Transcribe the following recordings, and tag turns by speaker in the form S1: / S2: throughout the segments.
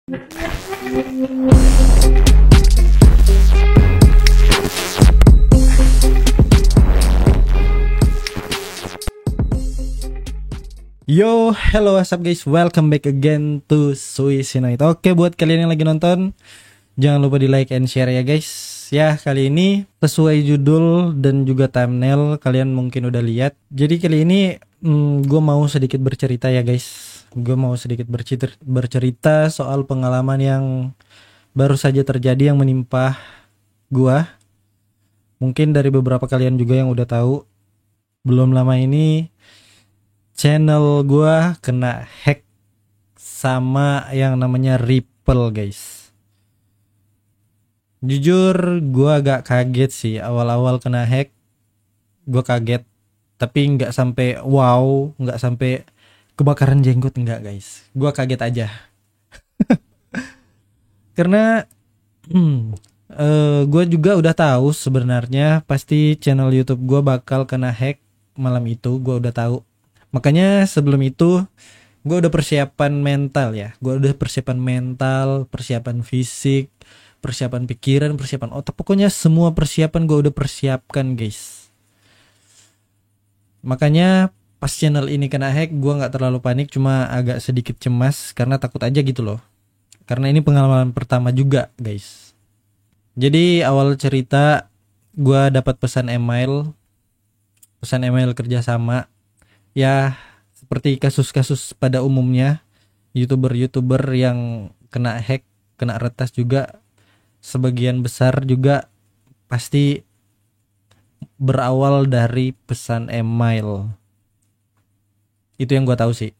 S1: Yo, hello, what's up guys? Welcome back again to Suicide. Oke, buat kalian yang lagi nonton, jangan lupa di like and share ya guys. Ya, kali ini sesuai judul dan juga thumbnail kalian mungkin udah lihat. Jadi kali ini gue mau sedikit bercerita ya guys. Gue mau sedikit bercerita soal pengalaman yang baru saja terjadi yang menimpa gue. Mungkin dari beberapa kalian juga yang udah tahu, belum lama ini channel gua kena hack sama yang namanya Ripple guys. Jujur gua agak kaget sih awal-awal kena hack. Gua kaget, tapi nggak sampai wow, nggak sampai kebakaran jenggot, enggak guys. Gua kaget aja. Karena gue juga udah tahu sebenarnya pasti channel YouTube gua bakal kena hack malam itu. Gua udah tahu. Makanya sebelum itu gue udah persiapan mental ya. Gue udah persiapan mental, persiapan fisik, persiapan pikiran, persiapan otak. Pokoknya semua persiapan gue udah persiapkan guys. Makanya pas channel ini kena hack gue gak terlalu panik. Cuma agak sedikit cemas karena takut aja gitu loh. Karena ini pengalaman pertama juga guys. Jadi awal cerita gue dapat pesan email kerjasama. Ya, seperti kasus-kasus pada umumnya, YouTuber yang kena hack, kena retas juga, sebagian besar juga pasti berawal dari pesan email. Itu yang gue tahu sih.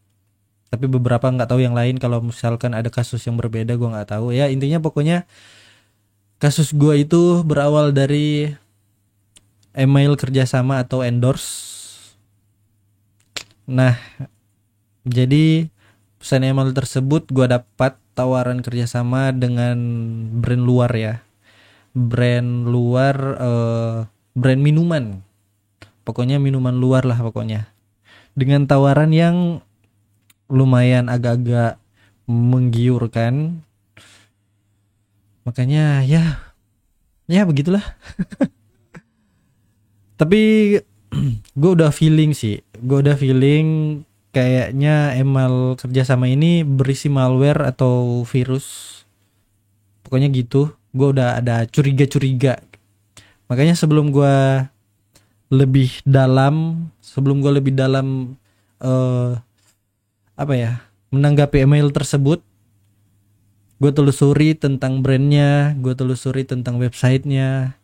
S1: Tapi beberapa nggak tahu yang lain. Kalau misalkan ada kasus yang berbeda, gue nggak tahu. Ya intinya pokoknya kasus gue itu berawal dari email kerjasama atau endorse. Nah, jadi pesan email tersebut gue dapat tawaran kerjasama dengan brand luar ya, brand minuman, pokoknya minuman luar lah pokoknya, dengan tawaran yang lumayan agak-agak menggiurkan. Makanya ya begitulah. Tapi gue udah feeling kayaknya email kerjasama ini berisi malware atau virus, pokoknya gitu. Gue udah ada curiga. Makanya sebelum gue lebih dalam menanggapi email tersebut, gue telusuri tentang brandnya, gue telusuri tentang websitenya,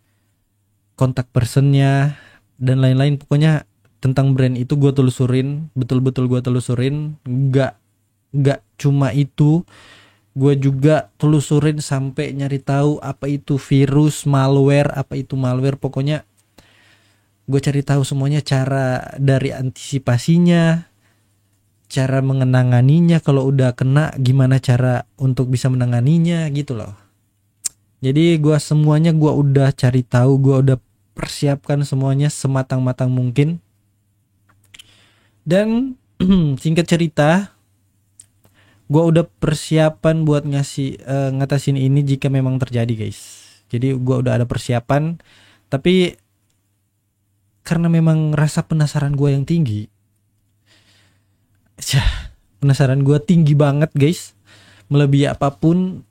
S1: kontak personnya, dan lain-lain. Pokoknya tentang brand itu gue telusurin, betul-betul gue telusurin. Gak cuma itu, gue juga telusurin sampai nyari tahu apa itu virus, malware, pokoknya gue cari tahu semuanya, cara dari antisipasinya, cara mengenanganinya, kalau udah kena gimana cara untuk bisa menanganinya gitu loh. Jadi gue udah cari tahu, gue udah persiapkan semuanya sematang-matang mungkin. Dan singkat cerita, gue udah persiapan buat ngatasin ini jika memang terjadi guys. Jadi gue udah ada persiapan, tapi karena memang rasa penasaran gue yang tinggi, penasaran gue tinggi banget guys, melebihi apapun,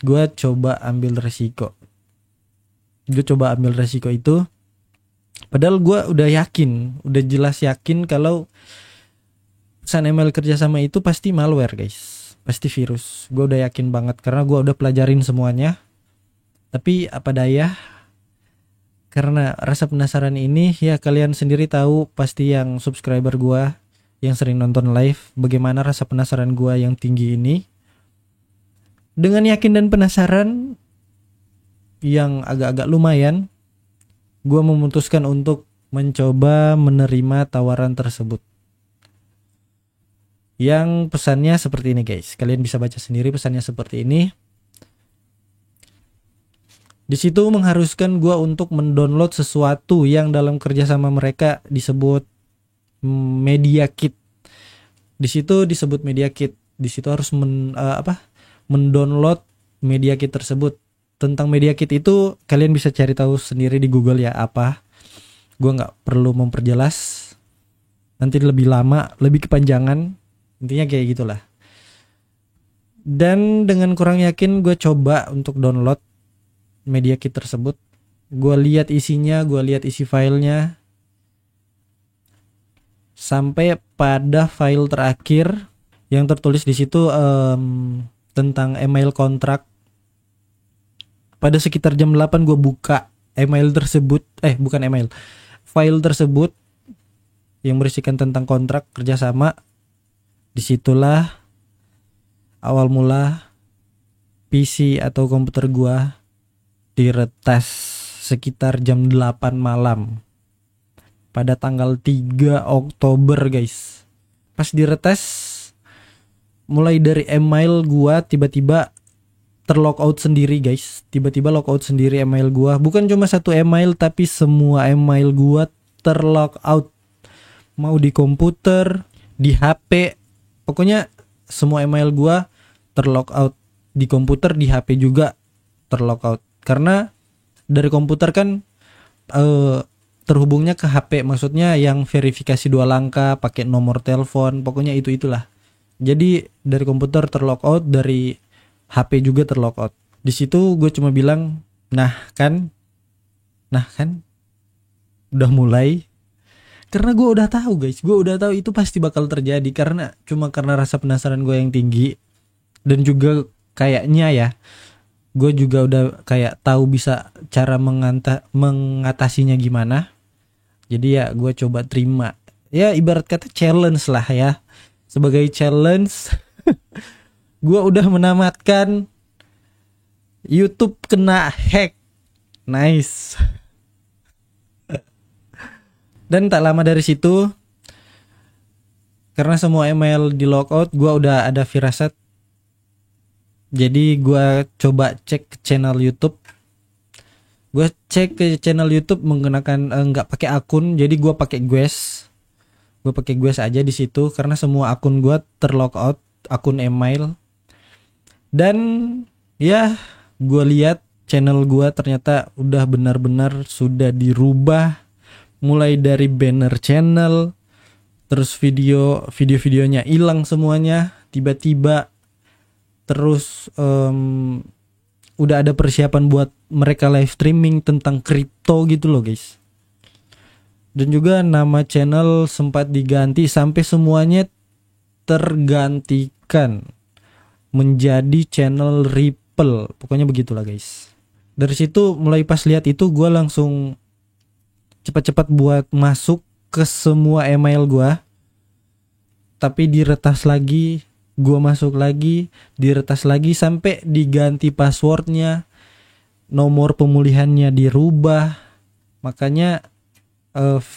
S1: gue coba ambil resiko itu. Padahal gue udah jelas yakin kalau pesan email kerjasama itu pasti malware guys, pasti virus. Gue udah yakin banget karena gue udah pelajarin semuanya. Tapi apa daya, karena rasa penasaran ini, ya kalian sendiri tahu pasti yang subscriber gue yang sering nonton live, bagaimana rasa penasaran gue yang tinggi ini. Dengan yakin dan penasaran yang agak-agak lumayan, gue memutuskan untuk mencoba menerima tawaran tersebut. Yang pesannya seperti ini guys, kalian bisa baca sendiri pesannya seperti ini. Di situ mengharuskan gue untuk mendownload sesuatu yang dalam kerjasama mereka disebut Media Kit. Di situ disebut Media Kit. Di situ harus mendownload media kit tersebut. Tentang media kit itu kalian bisa cari tahu sendiri di Google ya apa. Gue nggak perlu memperjelas. Nanti lebih lama, lebih kepanjangan. Intinya kayak gitulah. Dan dengan kurang yakin gue coba untuk download media kit tersebut. Gue lihat isinya, gue lihat isi filenya. Sampai pada file terakhir yang tertulis di situ tentang email kontrak. Pada sekitar jam 8 gue buka email tersebut, bukan email, file tersebut yang berisikan tentang kontrak kerjasama. Disitulah awal mula PC atau komputer gua diretas sekitar jam 8 malam pada tanggal 3 Oktober guys. Pas diretas, mulai dari email gua tiba-tiba terlogout sendiri guys. Tiba-tiba logout sendiri email gua. Bukan cuma satu email tapi semua email gua terlogout. Mau di komputer, di HP, pokoknya semua email gua terlogout. Di komputer, di HP juga terlogout. Karena dari komputer kan terhubungnya ke HP, maksudnya yang verifikasi 2 langkah pakai nomor telepon, pokoknya itulah. Jadi dari komputer terlogout, dari HP juga terlogout. Di situ gue cuma bilang, nah kan, udah mulai. Karena gue udah tahu guys, gue udah tahu itu pasti bakal terjadi karena rasa penasaran gue yang tinggi. Dan juga kayaknya ya, gue juga udah kayak tahu bisa cara mengatasinya gimana. Jadi ya gue coba terima. Ya ibarat kata challenge lah ya. Sebagai challenge, gue udah menamatkan YouTube kena hack. Nice. Dan tak lama dari situ, karena semua email di logout, gue udah ada firasat. Jadi gue coba cek ke channel YouTube. Gue cek ke channel YouTube menggunakan nggak pakai akun, jadi gue pakai Guess. Gue pakai Guess aja di situ karena semua akun gue terlogout, akun email. Dan ya, gue lihat channel gue ternyata udah benar-benar sudah dirubah. Mulai dari banner channel, terus video-videonya hilang semuanya tiba-tiba. Terus udah ada persiapan buat mereka live streaming tentang kripto gitu loh guys. Dan juga nama channel sempat diganti sampai semuanya tergantikan menjadi channel Ripple. Pokoknya begitulah guys. Dari situ mulai pas lihat itu gue langsung cepat-cepat buat masuk ke semua email gua. Tapi diretas lagi, gua masuk lagi, diretas lagi sampai diganti passwordnya, nomor pemulihannya dirubah. Makanya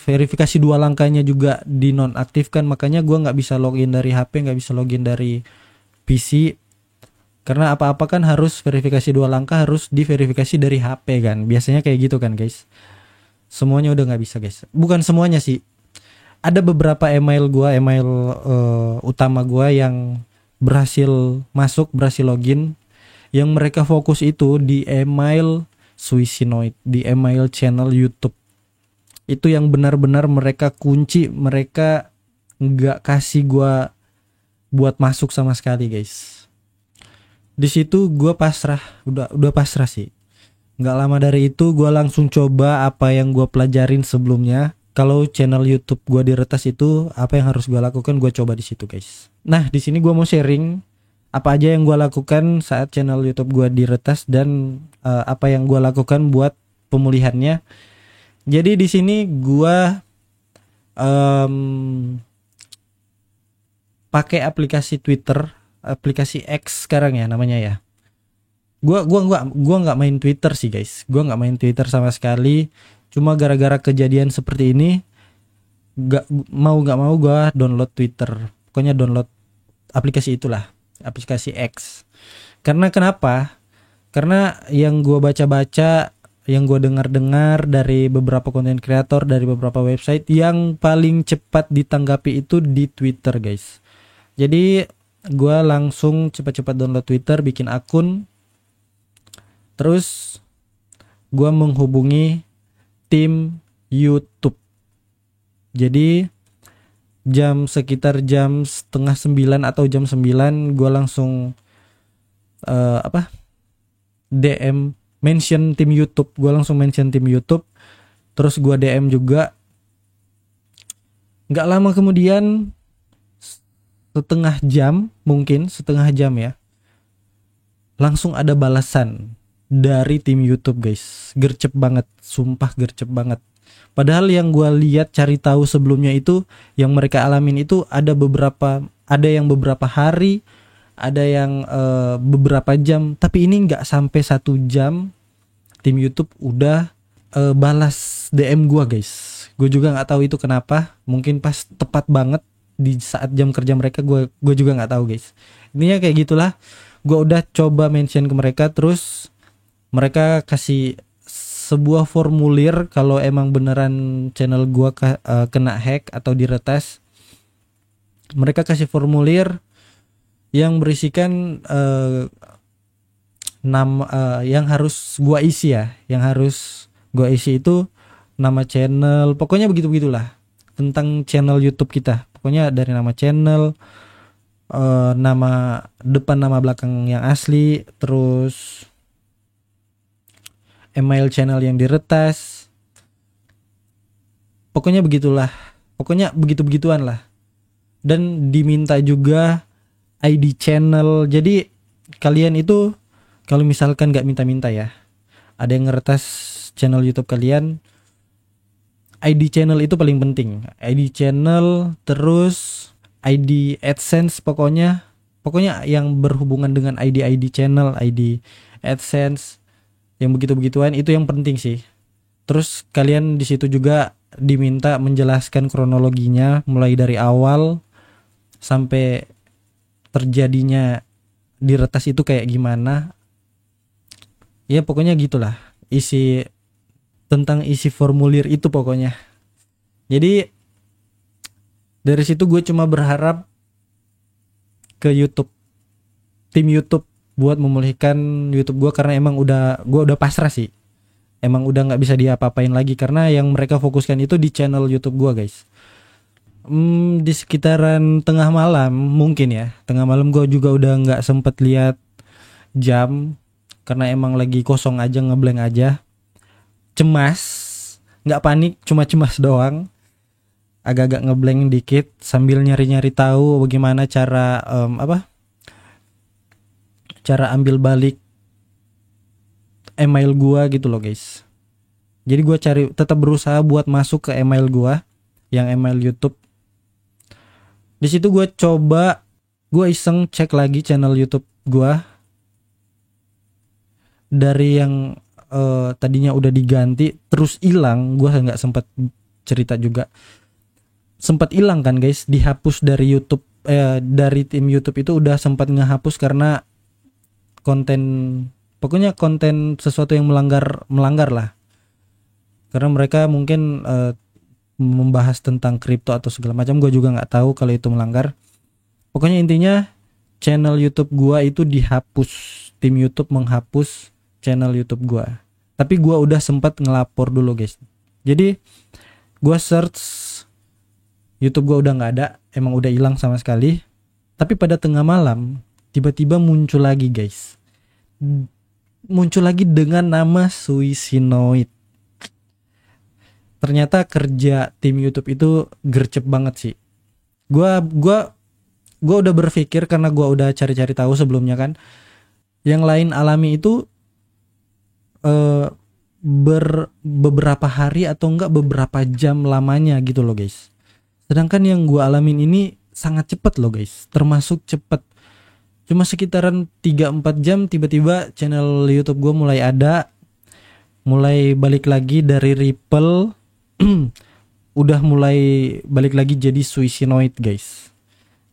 S1: verifikasi 2 langkahnya juga dinonaktifkan. Makanya gua nggak bisa login dari HP, nggak bisa login dari PC. Karena apa-apa kan harus verifikasi 2 langkah, harus diverifikasi dari HP kan. Biasanya kayak gitu kan guys. Semuanya udah nggak bisa guys. Bukan semuanya sih. Ada beberapa email utama gua yang berhasil masuk, berhasil login. Yang mereka fokus itu di email Suisinoid, di email channel YouTube. Itu yang benar-benar mereka kunci, mereka nggak kasih gua buat masuk sama sekali guys. Di situ gua pasrah, udah pasrah sih. Nggak lama dari itu gue langsung coba apa yang gue pelajarin sebelumnya. Kalau channel YouTube gue diretas itu apa yang harus gue lakukan, gue coba di situ guys. Nah di sini gue mau sharing apa aja yang gue lakukan saat channel YouTube gue diretas dan apa yang gue lakukan buat pemulihannya. Jadi di sini gue pakai aplikasi Twitter, aplikasi X sekarang ya namanya ya. Gua nggak main Twitter sih guys. Gua nggak main Twitter sama sekali. Cuma gara-gara kejadian seperti ini, nggak mau gua download Twitter. Pokoknya download aplikasi itulah, aplikasi X. Karena kenapa? Karena yang gua baca-baca, yang gua dengar-dengar dari beberapa konten kreator, dari beberapa website, yang paling cepat ditanggapi itu di Twitter guys. Jadi gue langsung cepat-cepat download Twitter, bikin akun, terus gue menghubungi tim YouTube. Jadi sekitar jam setengah 9 atau jam 9 gue langsung DM mention tim YouTube. Gue langsung mention tim YouTube, terus gue DM juga. Gak lama kemudian, setengah jam ya, langsung ada balasan dari tim YouTube guys. Gercep banget, sumpah gercep banget. Padahal yang gue lihat cari tahu sebelumnya itu, yang mereka alamin itu ada yang beberapa hari, ada yang beberapa jam, tapi ini nggak sampai 1 jam tim YouTube udah balas DM gue guys. Gue juga nggak tahu itu kenapa, mungkin pas tepat banget di saat jam kerja mereka, gue juga nggak tahu guys. Intinya kayak gitulah. Gue udah coba mention ke mereka, terus mereka kasih sebuah formulir kalau emang beneran channel gua kena hack atau diretas. Mereka kasih formulir yang berisikan yang harus gua isi ya. Yang harus gua isi itu nama channel, pokoknya begitu-begitulah tentang channel YouTube kita. Pokoknya dari nama channel, nama depan, nama belakang yang asli, terus email channel yang diretas, pokoknya begitulah, pokoknya begitu-begituan lah. Dan diminta juga ID channel. Jadi kalian itu kalau misalkan gak minta-minta ya, ada yang ngeretas channel YouTube kalian, ID channel itu paling penting. ID channel, terus ID AdSense, pokoknya yang berhubungan dengan ID channel, ID AdSense, yang begitu-begituan itu yang penting sih. Terus kalian di situ juga diminta menjelaskan kronologinya mulai dari awal sampai terjadinya diretas itu kayak gimana. Ya pokoknya gitulah tentang isi formulir itu pokoknya. Jadi dari situ gue cuma berharap ke tim YouTube buat memulihkan YouTube gue, karena emang gue udah pasrah sih. Emang udah nggak bisa diapa-apain lagi, karena yang mereka fokuskan itu di channel YouTube gue guys. Di sekitaran tengah malam mungkin ya. Tengah malam gue juga udah nggak sempet lihat jam, karena emang lagi kosong aja, ngeblank aja. Cemas, nggak panik, cuma cemas doang. Agak-agak ngeblank dikit sambil nyari-nyari tahu bagaimana cara cara ambil balik email gua gitu loh guys. Jadi gua tetap berusaha buat masuk ke email gua, yang email YouTube. Di situ gua iseng cek lagi channel YouTube gua dari yang tadinya udah diganti terus hilang. Gua nggak sempat cerita juga, sempat hilang kan guys, dihapus dari YouTube, dari tim YouTube itu udah sempat ngehapus karena pokoknya konten sesuatu yang melanggar lah, karena mereka mungkin membahas tentang kripto atau segala macam. Gue juga nggak tahu kalau itu melanggar. Pokoknya intinya channel YouTube gue itu dihapus, tim YouTube menghapus channel YouTube gue. Tapi gue udah sempat ngelapor dulu guys. Jadi gue search YouTube gue udah nggak ada, emang udah hilang sama sekali. Tapi pada tengah malam tiba-tiba muncul lagi guys, muncul lagi dengan nama Suisinoid. Ternyata kerja tim YouTube itu gercep banget sih. Gua udah berpikir, karena gua udah cari-cari tahu sebelumnya kan, yang lain alami itu beberapa hari atau enggak beberapa jam lamanya gitu loh guys. Sedangkan yang gua alamin ini sangat cepat loh guys, termasuk cepat. Cuma sekitaran 3-4 jam tiba-tiba channel YouTube gue mulai balik lagi dari Ripple. Udah mulai balik lagi jadi Suisinoid guys.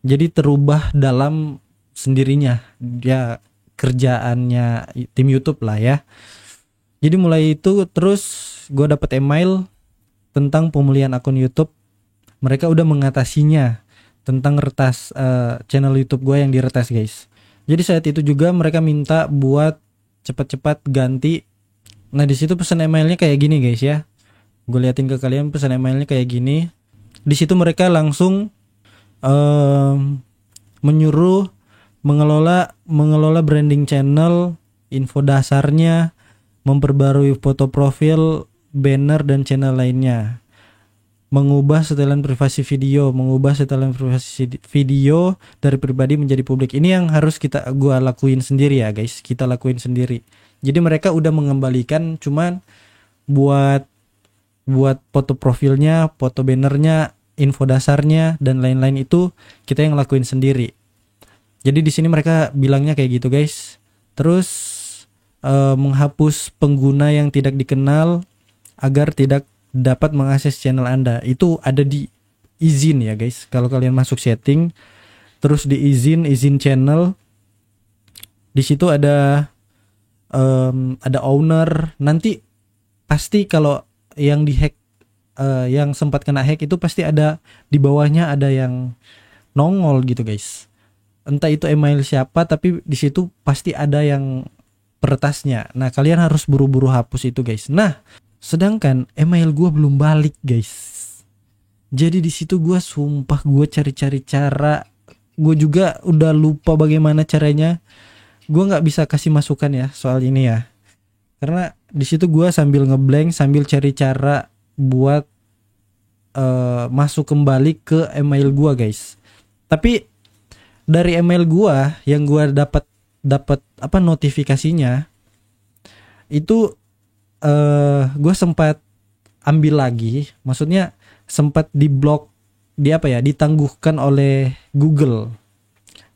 S1: Jadi terubah dalam sendirinya, ya kerjaannya tim YouTube lah ya. Jadi mulai itu terus gue dapet email tentang pemulihan akun YouTube. Mereka udah mengatasinya, tentang retas channel YouTube gue yang diretas guys. Jadi saat itu juga mereka minta buat cepat-cepat ganti. Nah di situ pesan emailnya kayak gini guys ya. Gue liatin ke kalian pesan emailnya kayak gini. Di situ mereka langsung menyuruh mengelola branding channel, info dasarnya, memperbarui foto profil, banner dan channel lainnya. Mengubah setelan privasi video dari pribadi menjadi publik. Ini yang harus gua lakuin sendiri ya guys, kita lakuin sendiri. Jadi mereka udah mengembalikan cuman buat foto profilnya, foto bannernya, info dasarnya dan lain-lain itu kita yang lakuin sendiri. Jadi di sini mereka bilangnya kayak gitu guys. Terus menghapus pengguna yang tidak dikenal agar tidak dapat mengakses channel Anda. Itu ada di izin ya guys. Kalau kalian masuk setting, terus di izin channel, di situ ada owner. Nanti pasti kalau yang dihack, yang sempat kena hack itu pasti ada di bawahnya ada yang nongol gitu guys. Entah itu email siapa, tapi di situ pasti ada yang peretasnya. Nah kalian harus buru-buru hapus itu guys. Nah sedangkan email gue belum balik guys. Jadi di situ gue sumpah gue cari-cari cara. Gue juga udah lupa bagaimana caranya. Gue nggak bisa kasih masukan ya soal ini ya. Karena di situ gue sambil ngeblank, sambil cari cara buat masuk kembali ke email gue guys. Tapi dari email gue yang gue dapat notifikasinya itu gue sempat ambil lagi, maksudnya sempat ditangguhkan oleh Google.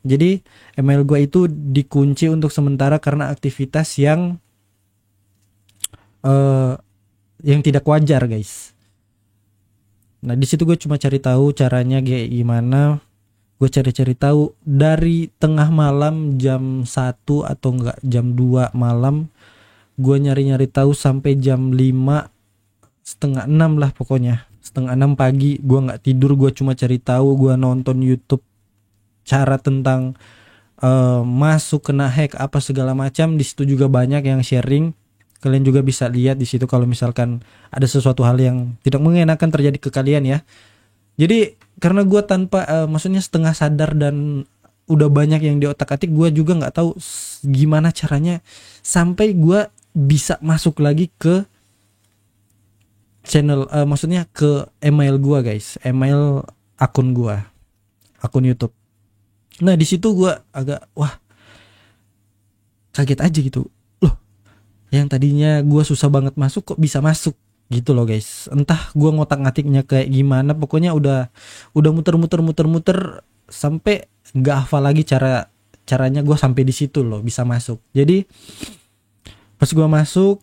S1: Jadi email gue itu dikunci untuk sementara karena aktivitas yang tidak wajar guys. Nah di situ gue cuma cari tahu caranya kayak gimana. Gue cari tahu dari tengah malam jam 1 atau enggak jam 2 malam. Gue nyari tahu sampai jam 5, setengah 6 lah pokoknya. Setengah 6 pagi gue gak tidur, gue cuma cari tahu. Gue nonton YouTube cara tentang masuk kena hack apa segala macam. Di situ juga banyak yang sharing. Kalian juga bisa lihat di situ kalau misalkan ada sesuatu hal yang tidak mengenakan terjadi ke kalian ya. Jadi karena gue maksudnya setengah sadar dan udah banyak yang di otak-atik, gue juga nggak tahu gimana caranya sampai gue bisa masuk lagi ke channel, maksudnya ke email gue guys, email akun YouTube. Nah di situ gue agak kaget aja gitu loh, yang tadinya gue susah banget masuk kok bisa masuk gitu loh guys. Entah gue ngotak-ngatiknya kayak gimana, pokoknya udah muter sampai nggak hafal lagi caranya. Gue sampai di situ loh bisa masuk. Jadi pas gue masuk,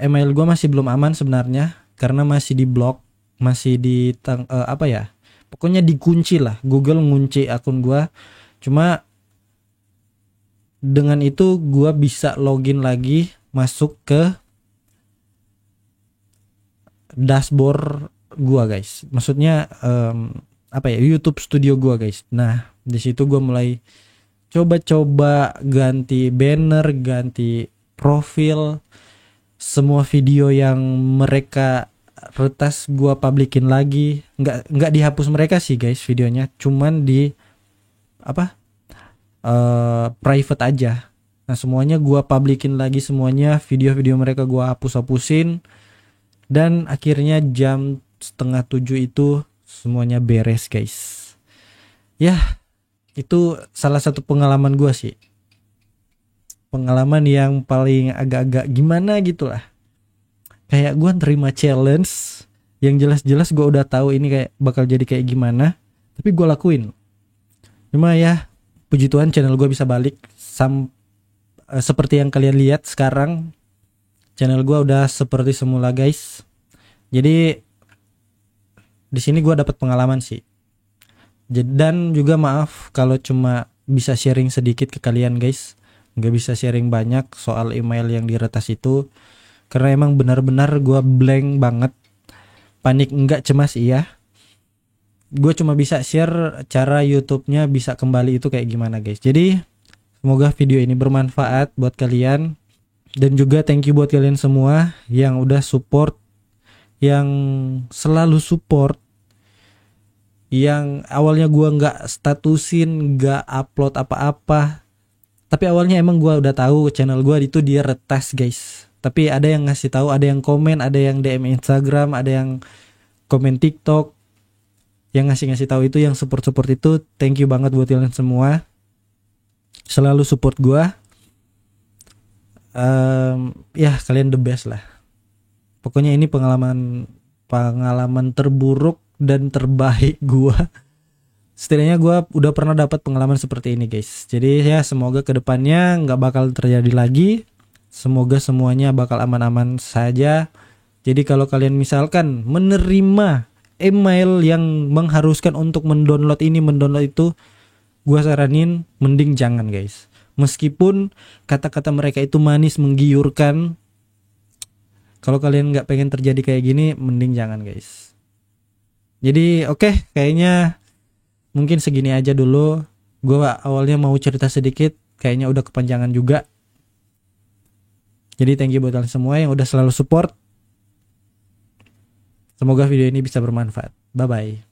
S1: email gue masih belum aman sebenarnya karena masih di blok, masih pokoknya dikunci lah. Google ngunci akun gue. Cuma dengan itu gue bisa login lagi, masuk ke dashboard gua guys. Maksudnya YouTube Studio gua guys. Nah, di situ gua mulai coba ganti banner, ganti profil, semua video yang mereka retas gua publikin lagi. Nggak dihapus mereka sih guys videonya, cuman di private aja. Nah, semuanya gua publikin lagi, semuanya video-video mereka gua hapusin. Dan akhirnya jam 6:30 itu semuanya beres guys. Ya itu salah satu pengalaman gue sih. Pengalaman yang paling agak-agak gimana gitu lah. Kayak gue terima challenge yang jelas-jelas gue udah tahu ini kayak bakal jadi kayak gimana, tapi gue lakuin. Cuma ya puji Tuhan channel gue bisa balik. Seperti yang kalian lihat sekarang, channel gue udah seperti semula guys. Jadi di sini gue dapat pengalaman sih. Dan juga maaf kalau cuma bisa sharing sedikit ke kalian guys. Nggak bisa sharing banyak soal email yang diretas itu. Karena emang benar-benar gue blank banget. Panik enggak, cemas iya. gue cuma bisa share cara YouTube-nya bisa kembali itu kayak gimana guys. Jadi semoga video ini bermanfaat buat kalian. Dan juga thank you buat kalian semua yang udah support, yang selalu support, yang awalnya gua nggak statusin, nggak upload apa-apa, tapi awalnya emang gua udah tahu channel gua itu dia retas guys. Tapi ada yang ngasih tahu, ada yang komen, ada yang DM Instagram, ada yang komen TikTok, yang ngasih tahu itu, yang support itu. Thank you banget buat kalian semua, selalu support gua. Ya kalian the best lah. Pokoknya ini pengalaman terburuk dan terbaik gua. Setidaknya gua udah pernah dapat pengalaman seperti ini guys. Jadi ya semoga kedepannya nggak bakal terjadi lagi. Semoga semuanya bakal aman-aman saja. Jadi kalau kalian misalkan menerima email yang mengharuskan untuk mendownload ini, mendownload itu, gua saranin mending jangan guys. Meskipun kata-kata mereka itu manis, menggiurkan, kalau kalian nggak pengen terjadi kayak gini, mending jangan guys. Jadi oke, kayaknya mungkin segini aja dulu. Gue awalnya mau cerita sedikit, kayaknya udah kepanjangan juga. Jadi thank you buat kalian semua yang udah selalu support. Semoga video ini bisa bermanfaat. Bye bye.